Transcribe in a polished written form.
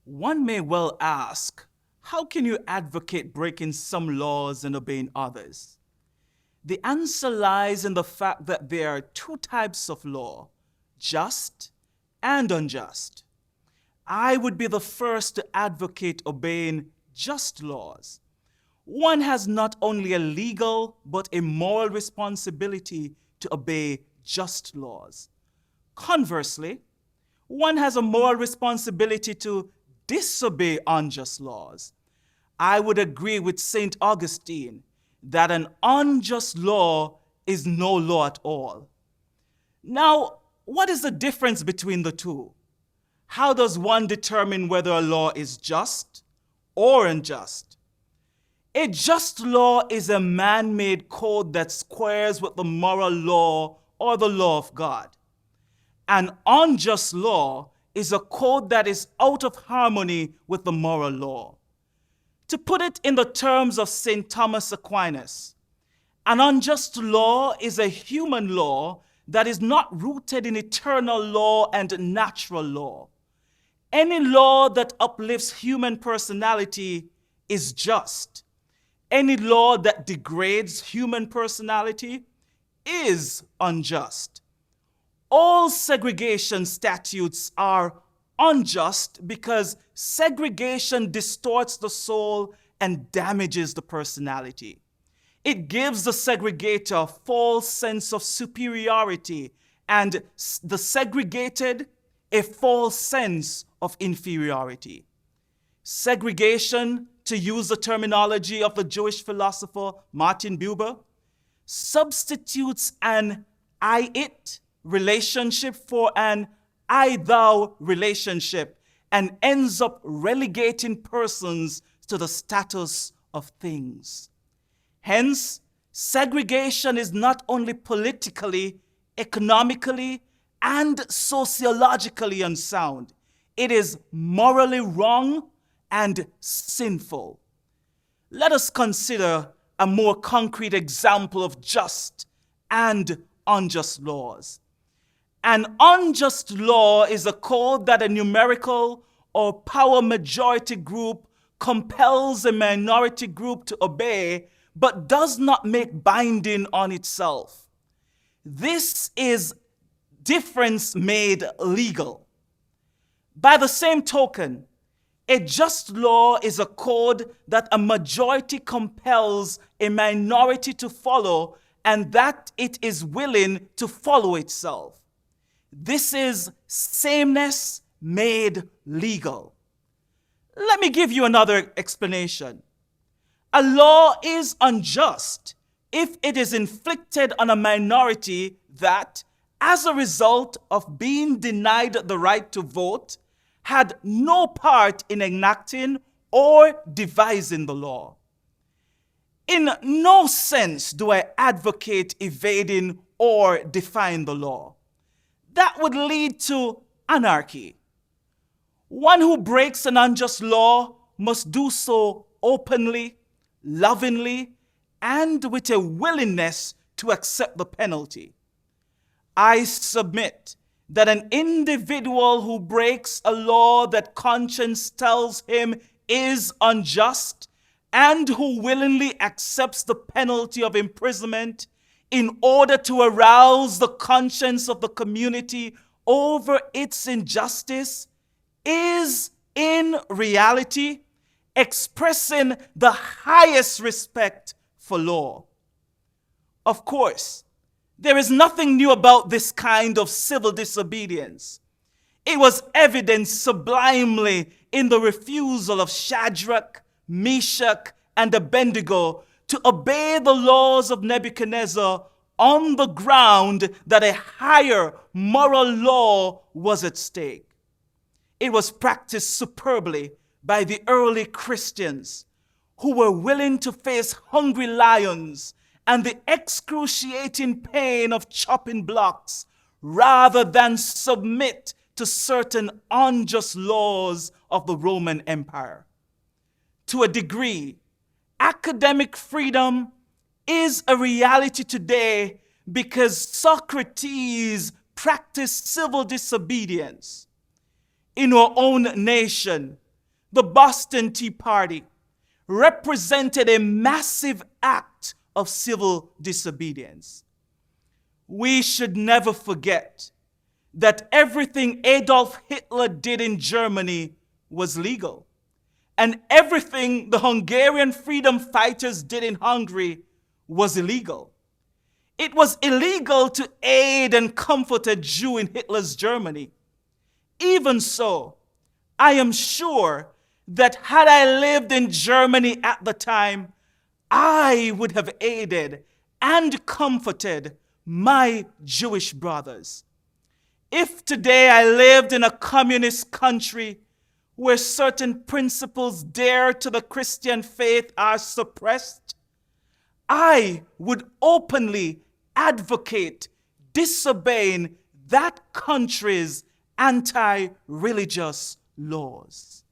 One may well ask, how can you advocate breaking some laws and obeying others? The answer lies in the fact that there are two types of law, just and unjust. I would be the first to advocate obeying just laws. One has not only a legal but a moral responsibility to obey just laws. Conversely, one has a moral responsibility to disobey unjust laws. I would agree with St. Augustine that an unjust law is no law at all. Now, what is the difference between the two? How does one determine whether a law is just or unjust? A just law is a man-made code that squares with the moral law or the law of God. An unjust law is a code that is out of harmony with the moral law. To put it in the terms of St. Thomas Aquinas, an unjust law is a human law that is not rooted in eternal law and natural law. Any law that uplifts human personality is just. Any law that degrades human personality is unjust. All segregation statutes are unjust because segregation distorts the soul and damages the personality. It gives the segregator a false sense of superiority and the segregated a false sense of inferiority. Segregation, to use the terminology of the Jewish philosopher Martin Buber, substitutes an I-it relationship for an I-thou relationship and ends up relegating persons to the status of things. Hence, segregation is not only politically, economically, and sociologically unsound. It is morally wrong and sinful. Let us consider a more concrete example of just and unjust laws. An unjust law is a code that a numerical or power majority group compels a minority group to obey, but does not make binding on itself. This is difference made legal. By the same token, a just law is a code that a majority compels a minority to follow and that it is willing to follow itself. This is sameness made legal. Let me give you another explanation. A law is unjust if it is inflicted on a minority that, as a result of being denied the right to vote, had no part in enacting or devising the law. In no sense do I advocate evading or defying the law. That would lead to anarchy. One who breaks an unjust law must do so openly, lovingly, and with a willingness to accept the penalty. I submit that an individual who breaks a law that conscience tells him is unjust and who willingly accepts the penalty of imprisonment in order to arouse the conscience of the community over its injustice is in reality expressing the highest respect for law. Of course, there is nothing new about this kind of civil disobedience. It was evidenced sublimely in the refusal of Shadrach, Meshach, and Abednego to obey the laws of Nebuchadnezzar on the ground that a higher moral law was at stake. It was practiced superbly by the early Christians who were willing to face hungry lions and the excruciating pain of chopping blocks rather than submit to certain unjust laws of the Roman Empire. To a degree, academic freedom is a reality today because Socrates practiced civil disobedience. In our own nation, The Boston Tea Party represented a massive act of civil disobedience. We should never forget that everything Adolf Hitler did in Germany was legal, and everything the Hungarian freedom fighters did in Hungary was illegal. It was illegal to aid and comfort a Jew in Hitler's Germany. Even so, I am sure that had I lived in Germany at the time, I would have aided and comforted my Jewish brothers. If today I lived in a communist country where certain principles dear to the Christian faith are suppressed, I would openly advocate disobeying that country's anti-religious laws.